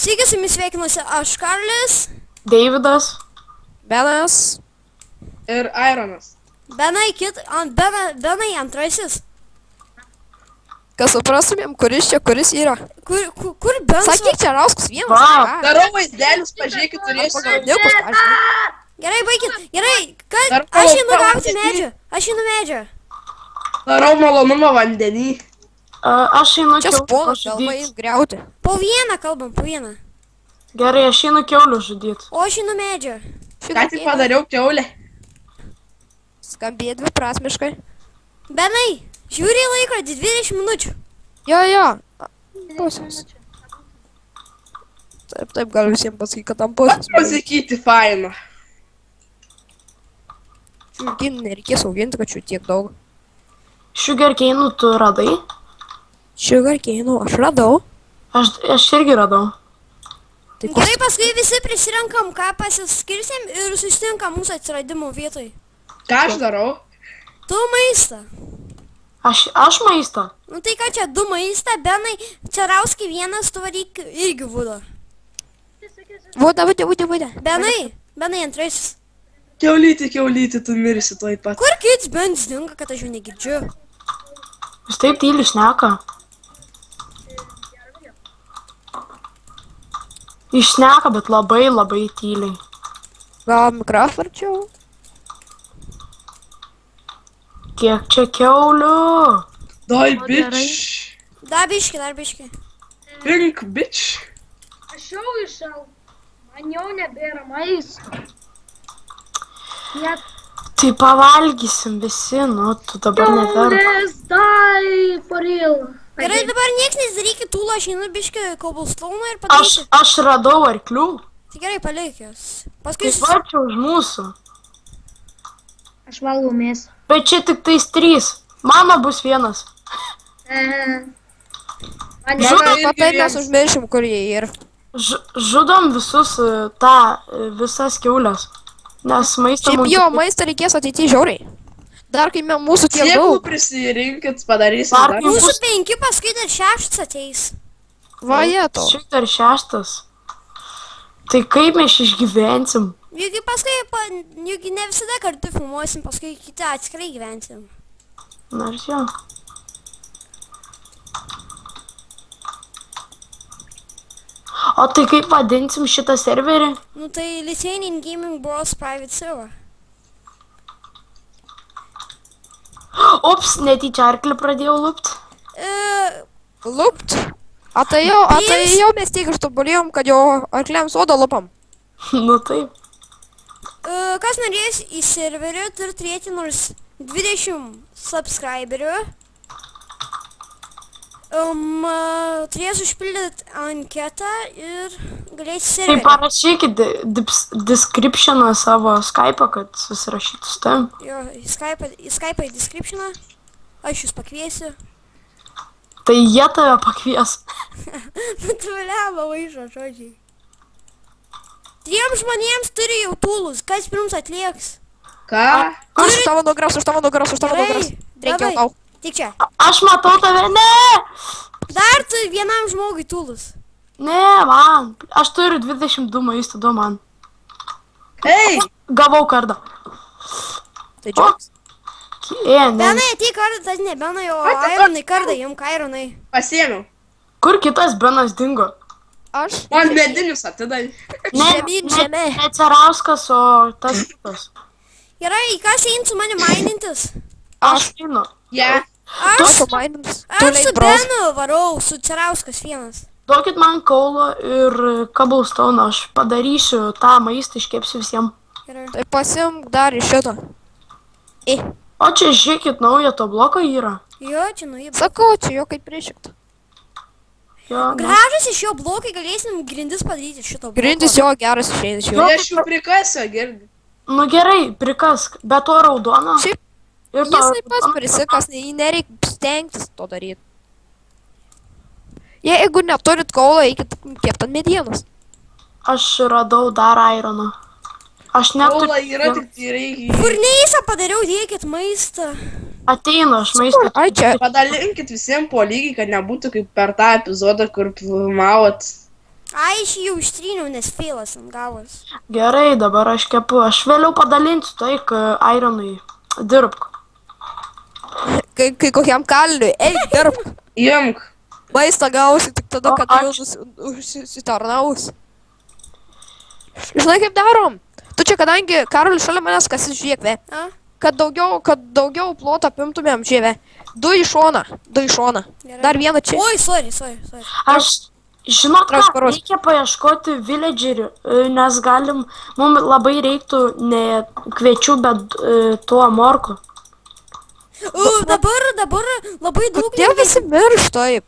Sveiki, su jumis sveikinuosi aš, Karlis. Deividas. Benas. Ir Ironas. Benai antrasis. Kad suprastumėm, kuris čia, kuris yra. Kur Benas? Sakyk, čia Rauskas vienas. Va. Darau vaizdelius, pažiūrėkit, turėsiu. Pagalniukus, aš žinau. Gerai, baikit. Gerai, Dar aš einu palauk, gauti palauk, medžio. Aš einu medžio. Darau malonumą vandenį. Aš einu Čia kiaulių sponas, galva žudyti. jis griauti. Po vieną kalbam, po vieną. Gerai, aš einu kiaulių žudyti. O aš einu medžio. Ką tik padariau kiaulę. Skambė dviprasmiškai. Benai, žiūri į laikrodį 20 minučių. Jo. Pusės. Taip, gal visiems pasakyti, kad tam pusės. Pasakyti faina. Šiandien nereikės auginti, kad čia tiek daug. Sugarcane'ų tu radai? Sugarcane'ų aš radau. Aš irgi radau. Tai Gerai, paskui visi prisirenkam, ką pasiskirsim ir susitinkam mūsų atsiradimo vietoj. Ką aš darau? Tu maistą. Aš maistą. Nu tai ką čia, du maistą, Benai, čia Rauskai vienas, tu varyk irgi vudo. Voda. Benai antrasis. Kiaulytį, tu mirsi tuoj pat. Kur kids bens dinga, kad aš jų negirdžiu? Jūs taip tyliai šneka. Išneka, bet labai tyliai. Gal mikrofą arčiau? Kiek čia kiaulių? Dai, bitch. Dar biški. Pink, bitch. Aš jau iššau. Man jau nebėra maisto. Net Tai pavalgysim visi, nu, tu dabar neperk. kiaulės, die for real. Gerai, dabar nieks nesidarykit tūlo, aš einu biški koblstauną ir padarysiu. Aš radau arklių. Tai gerai, palik jos. Paskui Kaip varčia už mūsų. Aš valgau mėsą. Bet čia tik tais 3. Mano bus 1. Man Žinai, O taip mes užmiršim, kur jie yra. Žudom visus visas kiaulės. Nes maistą Šiaip mums... jo, maistą reikės ateityje žiauriai. Dar kai mūsų tiek Siekų daug. prisirinkit, padarysim Dar dar. mūsų 5, paskui dar 6 ateis. Vajeto. Šit dar 6. Tai kaip mes išgyvensim? Juk paskui, ne visada kartu filmuosim, paskui kiti atskirai gyvensim. Nors jo. O tai kaip vadinsim šitą serverį? Nu tai Lithuanian Gaming Bros Private Server. Ops, netyčia arklį pradėjau lupt. Lupt. Atėjau mes tiek ištobulėjom, kad jau arkliams odą lupam. Nu taip. Kas norės į serverį, turi turėti nors 20 subscriberių. Turės užpildyti anketą ir galėsi Tai serverį. parašykit descriptioną savo Skype'ą, kad susirašytų su tavim. Jo, į Skype'ą į descriptioną. Aš jūs pakviesiu. Tai jie tave pakvies. Patruliavo vaišo žodžiai. 3 žmonėms turi jau tūlus, kas pirms atlieks? Ką? Už tavo nugaras. Gerai, Reikia davai. tau. Tik čia. Aš matau tave, ne! Dar tu vienam žmogui tūlus. Ne, man. Aš turiu 22 maisto, du man. Hei! Gavau kardą. Tai džiaugs. Ne. Benai, ateik kardą, tas ne Benai, o Oi, Ironai kardą, jum Ironai. Pasiėmiau. Kur kitas Benas dingo? Aš. Man medinius atidai. Žemyn, žemė. Ne Cerauskas, o tas kitas. Gerai, kas eina su manim mainintis? Aš einu. Ja. Aš su Benu varau, su Cerauskas vienas. Duokit man kaulo ir cobblestone, aš padarysiu tą maistą, iškepsiu visiems. Gerai. Tai pasimk dar iš šito. O čia žiūrėkit, naujo to bloko yra. Jo, čia nuėjau. Sakau, čia jo kaip priešikta. Jo, Gražus iš jo blokai, galėsim grindis padaryti iš šito bloko. Grindis jo geras išeina iš jo. Tai aš jų prikasiu, girdi. Nu gerai, prikask, be to raudono. Šiaip Ir to jis taip pat prisikas, nereikia stengtis to daryti. Jeigu neturit kaulo, eikit kept ant medienos. Aš radau dar ironą. Aš neturiu. Kaula yra, tik tai reikia. Furneisą padariau, dėkit maistą. Ateinu, aš maistą. Ai čia. Padalinkit visiems po lygiai, kad nebūtų kaip per tą epizodą, kur filmavot Ai, aš jį jau ištryniau, nes feilas ant gavos. Gerai, dabar aš kepu. Aš vėliau padalinsiu tai, Ironui. Dirbk. Kai kokiam kalniui, eik, dirbk. Imk. Maistą gausi tik tada, O, kad jau užsitarnaus. Žinai, kaip darom? Tu čia, kadangi Karolis šalia manęs, kas žiūrėk, ve. A? Kad daugiau plotą apimtumėm, žiūrė. Du į šoną. Gerai. Dar vieną čia. Oi, sorry. Aš, žinot ką, Transparos. reikia paieškoti villagerių, nes mums labai reiktų ne kviečių, bet tuo morku. Dabar labai daug Tie visi mirš, taip.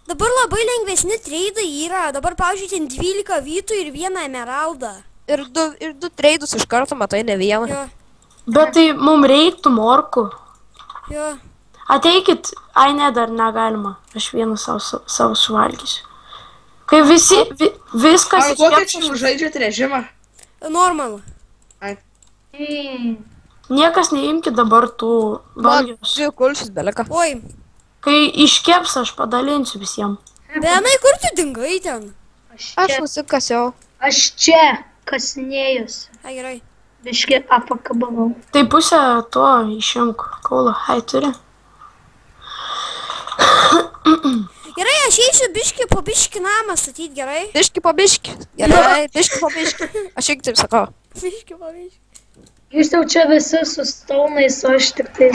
Dabar labai lengvesni treidai yra. Dabar, pavyzdžiui, ten 12 vytų ir 1 emeraldą. Ir du treidus iš karto matai, ne vieną. Jo, Bet tai mums reiktų morku. jo. Ateikit, ai ne, dar negalima. Aš vieną savo suvalgysiu. Kai viskas Ar kokią čia žaidžiat režimą? Normal. niekas neimkit dabar tų valgius. Dvi kulšis belika. Oi, Kai iškeps, aš padalinsiu visiems. Benai, kur tu dingai ten? Aš nusikasiau. Aš čia kasinėjusi. Ai, gerai. Biški apakabavau. Tai pusę to išimk kaulo. Ai, turi. Gerai, aš eisiu biški po biški namą statyti, gerai? Biški po biški. Gerai, biški po biški. Aš irgi taip sakau. Biški po biški. Jūs jau čia visi su staunais, o aš tik tai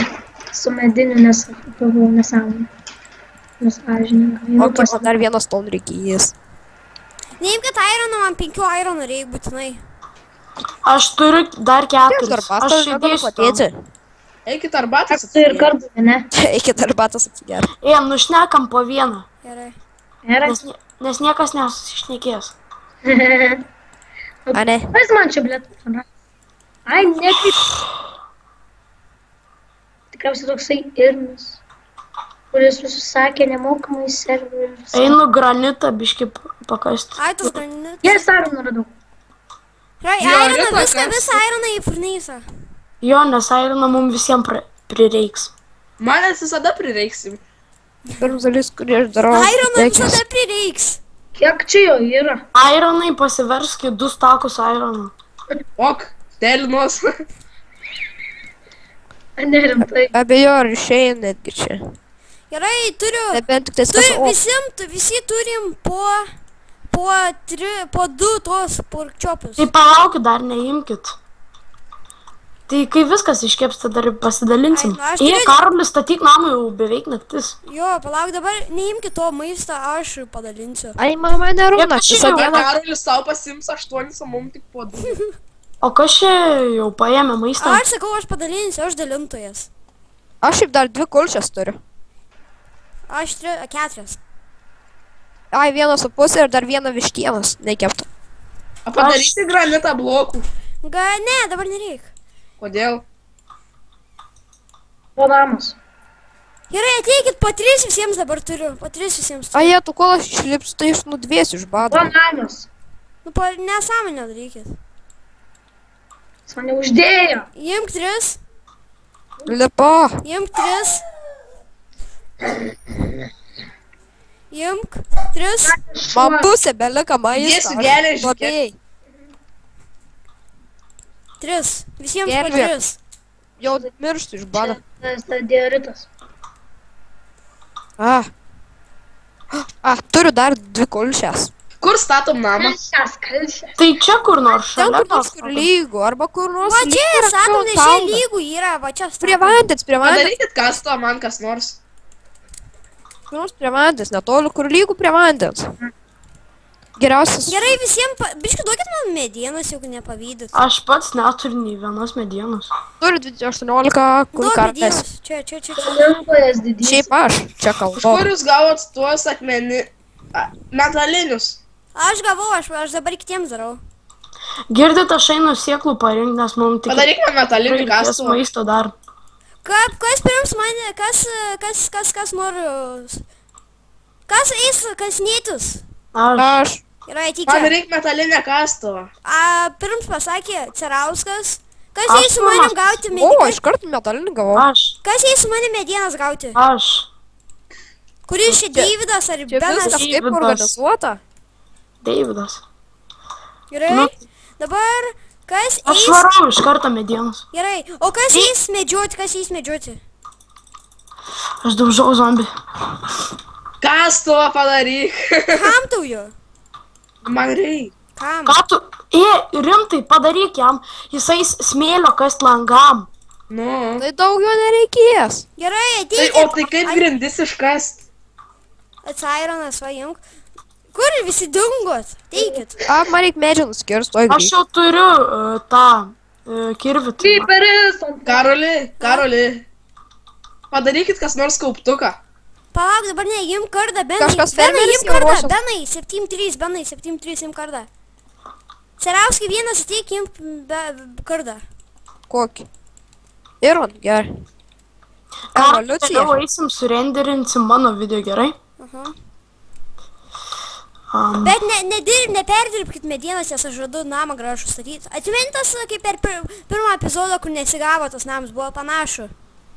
su mediniu nesakau nesąmonę. Nesąžininkai. O kiek man dar vienas ton reikės. Neimkit ironą, man 5 ironų reikia būtinai. Aš turiu dar 4. Dar Aš pastas negaliu įdėsiu. padėti. Eikit arbatas. Tu ir kartu, ne? Eikit arbatas atsigerti. Ėjom, nušnekam po vieną. Gerai. Gerai. Nes niekas nesusišnekės. A ne? Kas man čia, blėt? Ai, nekryp. Tikriausiai toksai irnis, kuris užsisakė nemokamai serverius. Einu granitą biški pakasti. Ai, tas granitas. Jas ironą radau. Gerai, Jo, ironą, retas. visą ironą į furnaisą. Jo, nes Ironą mums visiems prireiks. Manęs visada prireiksim. Pirmas dalis, kurį aš darau. Ironą dėkis. visada prireiks. Kiek čia jo yra? Ironai pasiverski 2 stakus Ironų. Ok, telinos. Nerimtai. Abejo, ar išėjai netgi čia. Gerai, turiu. Nebent tik tais kas Visi turim po 2 tos porkčiopus. Tai palaukit, dar neimkit. Tai kai viskas iškeps, tada ir pasidalinsim. Ai, nu, aš Jei, turiu- Karolis, statyk namą jau beveik naktis. Jo, palauk, dabar neimkit to maistą, aš padalinsiu. Ai, mama nerūna, Kiek visą aš dieną. Karolis savo pasims 8, o mums tik po 2. O kas čia jau paėmė maistą? Aš sakau, aš padalinsiu, aš dalintojas. Aš šiaip dar 2 kulčias turiu. Aš 4. Ai, 1,5 ir dar 1 vištienos, nekepta. O padaryti granitą blokų. Ne, dabar nereik. Kodėl? Po namas. Gerai, ateikit, po 3 visiems dabar turiu. Po 3 visiems turiu. Ai, tu kol aš išlipsiu, tai aš nudvėsiu iš bado. Po namas. Nu, po nesąmonę darykit. Jis mane uždėjo. Imk 3. Lipa. Imk 3. Imk 3. Man pusė belika maisto. Dėsiu geležį, Labai. 3. Visiems po Gelbėk. 3. Jau mirštu iš bado. Tas dioritas. Turiu dar 2 kulčias. Kur statom namą? Kalšės. Tai čia kur nors Ten šalia. kur nors kur lygų, arba kur nors Va čia, lyg ir sakom, aplink nes čia kalną. lygų yra, va čia Prie statom. vandens, prie vandens. Padarykit kasto man kas nors. Kur nors prie vandens, netoli, kur lygų prie vandens. Geriausias. Gerai, visiems, biškai duokit man medienos, jeigu nepavydyt. Aš pats neturiu nei vienos medienos. Turi 18, kur Duok kartais. medienos. Čia. Gamintojas didysis. Šiaip aš čia Iš kalbu. kur jūs gavot tuos metalinius? Aš gavau, aš dabar kitiems darau. Girdit, aš einu sėklų parinkti, nes mums tik Padaryk man metalinį reikės kastuvą. maisto dar. Kas pirms mane, kas nori... Kas eis kasnėtis? Aš. Gerai, Man ateikit. reikia metalinę kastuvą. Pirms pasakė Cerauskas. Kas Aš eis su manim pirmas. gauti O, medienos? iš karto metalinį gavau. Kas eis su manim medienos gauti? Aš. Kuris čia Deividas ar Čia Benas? viskas kaip Vydas. organizuota. Deividas. Gerai. Nu. Dabar kas Aš eis... varau iš karto medienos. Gerai. O kas eis medžioti? Aš daužau zombį. Kastuvą padaryk. Kam tau jo? Man reikia. Kam? Ką tu? Rimtai padaryk jam. Jisai smėlio kast langam. Nu. Tai daugiau nereikės. Gerai, Tai, ateikit. o tai kaip grindis iškast? Atsaironas, va, imk. Kur visi dingot? Teikit. Man reikia medžio nuskirst, oi Aš grįžt. jau turiu tą kirvį. tai man- Creeperis ant Karoli. Padarykit kas nors kauptuką. Palauk, dabar ne, imk kardą, Benai. Kažkas Benai, fermeris imk jau kardą. ruošias. Benai, 7-3, Benai, 7-3, imk kardą. Serauskai vienas ateik, imk kardą. Kokį? Iron, gerai. Ką, Evoliucija. toliau eisim, surenderinsim mano video, gerai? Aha. Bet... Bet neperdirbkit medienos, nes aš žadu namą gražų statyti. Atmintas, kaip per pirmą epizodą, kur nesigavo tas namas, buvo panašu.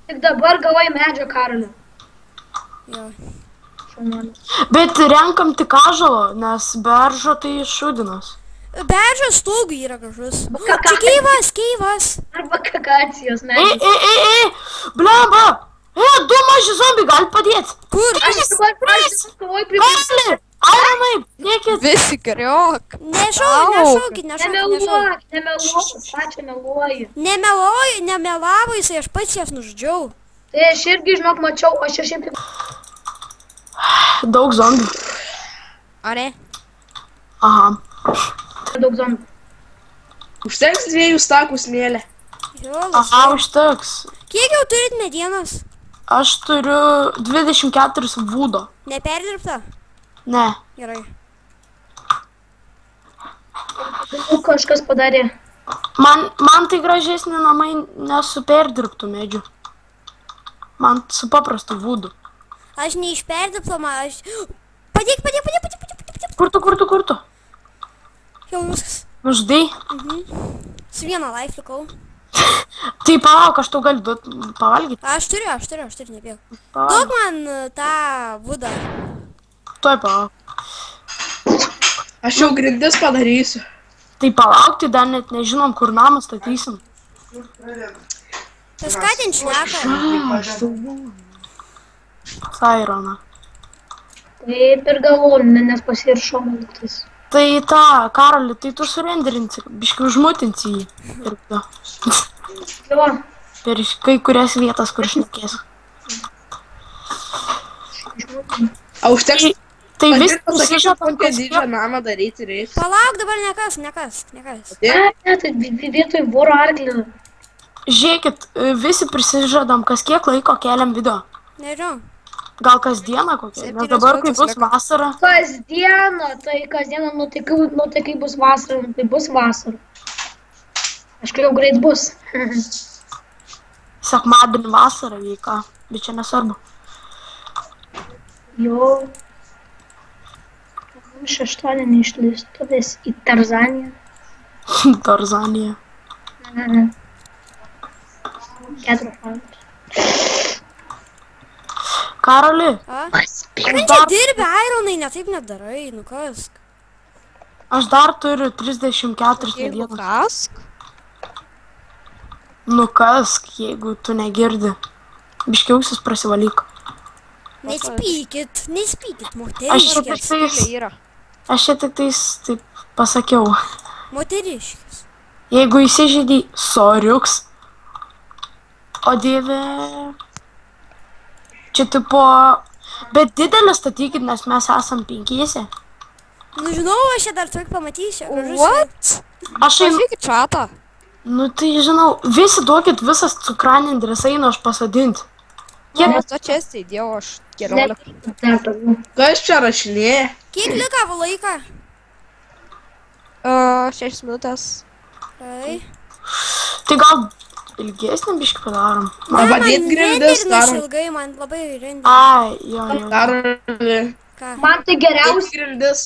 Tik dabar gavai medžio, Karoli. Jo. Bet renkam tik ąžuolo, nes beržo tai šudinas. Beržas stulgų yra gražus. Ką- Čia keivas. Arba kakacijos Ei, medžio. blemba! Du maži zombiai gali padėti. Kur? Aš kovoj prie... Gali! Auronai, dėkit. Visi kariok. Nešaukit. Nemeluok, pačią meluoju. Nemelavo jisai, aš pats jas nužudžiau. Tai aš irgi, žinok, mačiau, aš ir šiaip... Daug zombių. Ar ne? Aha. Daug zombių. Užteks 2 stakų smėlę. Jo, Aha, užteks. kiek jau turit medienos? Aš turiu 24 vūdo. Neperdirbta? Ne. Gerai. Kažkas padarė. Man tai gražesni namai nesu perdirbtų medžių. Man su paprastu vūdu. Aš neišperdirbta, aš... Padėk. Kur tu? Jau viskas. Nužudai? Su viena life likau. Tai palauk, aš tau galiu duot pavalgyti. Aš turiu, nebėjau. Duok man tą būdą. Tuoj palauk. Aš jau grindis padarysiu. Tai palauk, tai dar net nežinom, kur namą statysim. Tas ką ten šneka? Sairona. Taip ir galvoju, nes pasiršau maluktis. Tai tą, Karoli, tai tu surenderinsi, biškai užmutinsi jį. Ir tu. Jo, Per kai kurias vietas, kur šnekės. A užteks... Tai vis Pasakyčiau, kokią didžią namą daryti reikia. Palauk, dabar nekas. tai vietoj voro arklino. Žiūrėkit, visi prisižadam, kas kiek laiko keliam video. Nežinau. Gal kasdieną kokią. Nes 7 dabar, kai minutės bus liko. vasara, Kasdieną, nu tai kai bus vasara, nu tai bus vasara. Aišku, jau greit bus. sekmadienį vasara vyka, bet čia nesvarbu. Jo. Šeštadienį išleistuvės į Tarzaniją. Tarzanija. 4 valandos. Karoli, A? aš Kaip čia dar, dirbi, Ironai, netaip nedarai, nu kas? aš dar turiu 34 Jeigu medienos. kask, Nukask, jeigu tu negirdi. Biškiausius prasivalyk. Nespykit, Aš čia moteriškės. tiktais, yra. aš čia tiktais taip pasakiau. Moteriškės. Jeigu įsižeidai, soriuks. O dieve. Čia tipo... Bet didelį statykit, nes mes esam 5. Nu žinau, aš čia dar turiu pamatysiu. gražus- What? Aš einu... Pažiūrėkit čatą. Nu tai žinau, visi duokit visas cukranendrės einu aš pasadinti. Kiek? Nes to čia įdėjau aš 14. Kas čia rašinėja? Kiek likavo laiką? 6 minutės. Tai. Tai gal ilgesnį biškį padarom. Pavadyt grindis, darom. Ilgai, man labai rendinasi. Ai, jo. Karoli. Ką? Man tai geriausia. Grindis.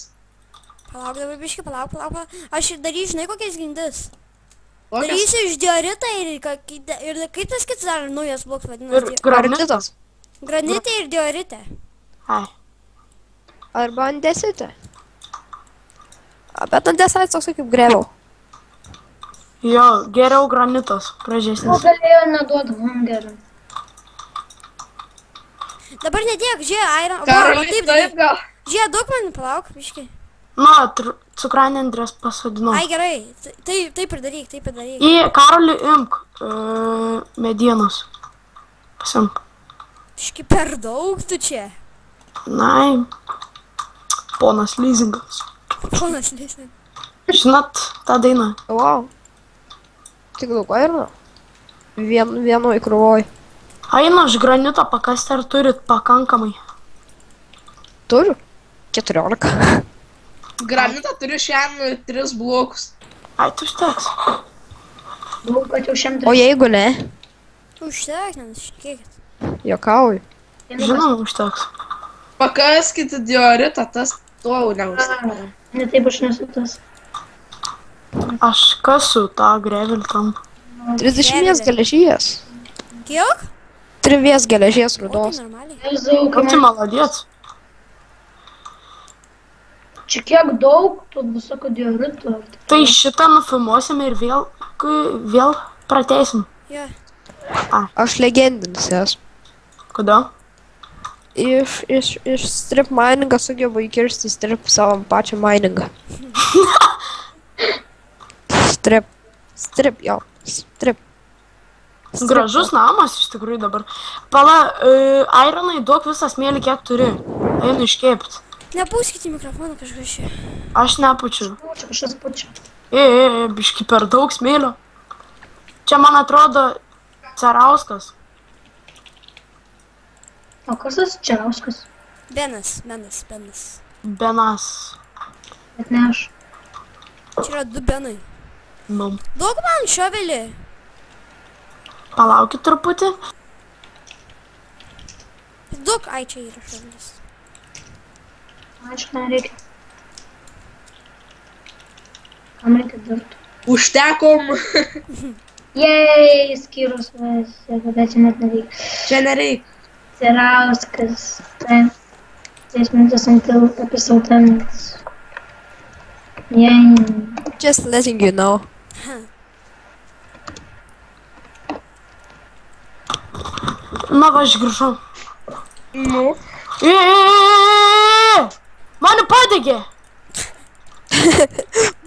Palauk, dabar biškį, palauk. Aš darysiu, žinai, kokias grindis. Kokias? Darysiu iš dioritą ir kaip tas kitas dar naujas blokas Ir vadinasi? granitas. Granitė ir dioritė. Ai. Arba andesitė. Bet andesaitis toksai kaip greviau. Jo, geriau granitas, O gražesnis. galėjo neduoti hungerio. Dabar nedėk, žiūrėk, Iron. Karoli, Taip, taip taip. gal. Žiūrėk, daug man palauk, biški. Nu, cukranį Andrės pasodinau. Ai, gerai. Taip ir daryk, taip ir daryk. Į Karolį imk medienos. Pasimk. Biški per daug tu čia. Nai, ponas Lyzingas. Ponas Lysnin. Žinot tą dainą? Wow. Tik daug airno. Vienoj krūvoj. Aina, aš granitą pakasti, ar turit pakankamai? Turiu. 14. Granitą turiu šiandien 3 blokus. Ai, tu užteks. Daug, kad jau O jeigu ne? Užtek, nenuškėkit. Jokauju. Žinoma, užteks. Pakaskite dioritą, tas to neužtenka. Ne taip aš nesu tas. Aš kasu tą grevilį tam. 30 geležies. Kiek? 3 geležies O, tai rudos. normaliai. Jėzau, Kam tai maladėts? čia kiek daug tų visokių dioritų. Tai šitą nufilmuosim ir vėl prateisim. Jo. Aš legendinis esu. Kodėl? Iš strip miningą sugebu įkirsti strip savo pačią miningą. Strip, jo. Strip. Gražus namas iš tikrųjų dabar. Pala, Ironai, duok visą smėlį, kiek turi. Einu iškėpt. Nepūskite mikrofoną kažkas čia. Aš nepučiu. Čia kažkas pučia. Biški per daug smėlio. Čia man atrodo Cerauskas. O kas tas Čerauskas? Benas. Benas. Bet ne aš. Čia yra 2 benai. Nu. Duok man šovelį. Palaukit truputį. Duok, ai čia yra šovelis. Man čia nereikia. Kam reikia dirbti? Užtekom. Jei, skyrus mes, tada čia net nereikia. Čia nereikia. Cerauskas. Taip. 3 minutės until episode ends. Jei. Just letting you know. Na, va, aš grįžau. Nu. Mane padegė.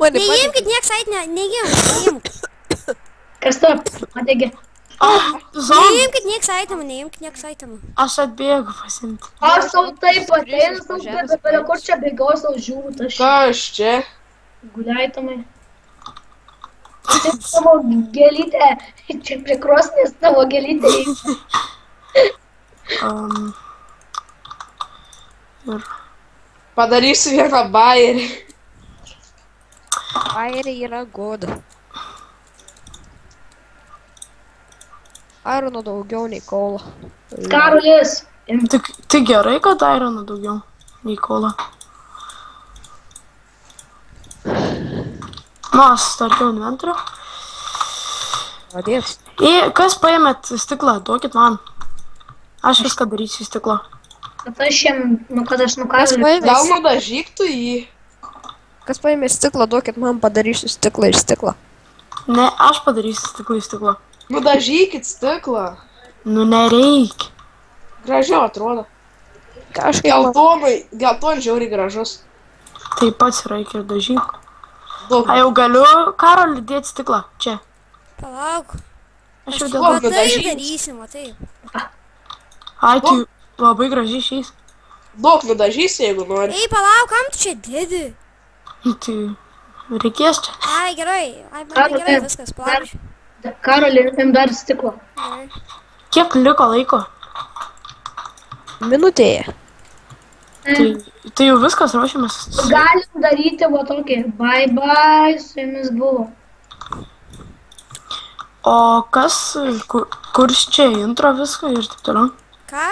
Neimkit nieks ait, neimk. Kas to? Ategi. Zombie. Neimkit nieks aitamų. Aš atbėgu pasimti. Aš sau taip ateinu, sau bet apie kur čia bėgau, sau žiūrų, tas Kas čia? guliaitamai. Tai tavo gėlytė, čia prie krosnės tavo gėlytė. Ir Padarysiu vieną bairį. Airė yra good. Irono daugiau nei kola. Karolis. tik gerai, kad Irono daugiau nei kola. Na, starkiau inventorių. Vadės. Kas paėmėt stiklą? Duokit man. Aš viską darysiu į stiklą. Bet aš jam, kad aš Kas nukaroliu. paėmė, Gal nudažyk tu jį? kas paėmė stiklą, duokit man padarysiu stiklą iš stiklo. Ne, aš padarysiu stiklą į stiklą. Nudažykit stiklą. Nu, nereikia. Gražiau atrodo. Kažkaip Gelton žiauriai gražus. Taip pats reikia dažyk. Daug. A, jau galiu Karolį dėti stiklą. Čia. Palauk. Aš jau Duok, dėdu. O tai nudažyk. darysim, o taip. Ai, tai labai gražiai išeis. Daug nudažysi, jeigu nori. Ei, palauk, kam tu čia dedi? Tai reikės čia. Ai, gerai. Ai, man gerai viskas, palauk. Karolį, jam dar stiklo. Gerai. Kiek liko laiko? minutėje. Tai jau viskas ruošiamės. Galim daryti va tokį. Bye bye, su jumis buvo. O kas, kurs čia intro viską ir taip toliau? Ką?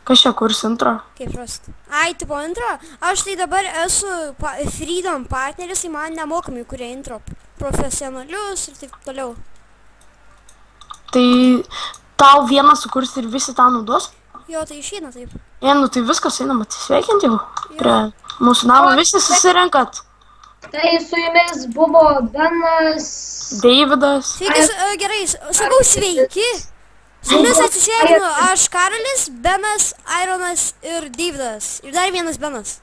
Kas čia kurs intro? Kaip rast? Ai, tipo intro? Aš tai dabar esu Freedom partneris, tai man nemokami kurie intro profesionalius ir taip toliau. Tai tau vieną sukurs ir visi tą naudos? Jo, tai išeina taip. Nu tai viskas, einam atsisveikinti jau. Prie mūsų namo visi susirenkat. Tai su jumis buvo Benas. Deividas. Sveiki, gerai, sakau sveiki. Su jumis atsisveikinu aš Karolis, Benas, Ironas ir Deividas. Ir dar vienas Benas.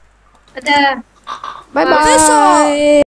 Ate. Bye Viso. bye.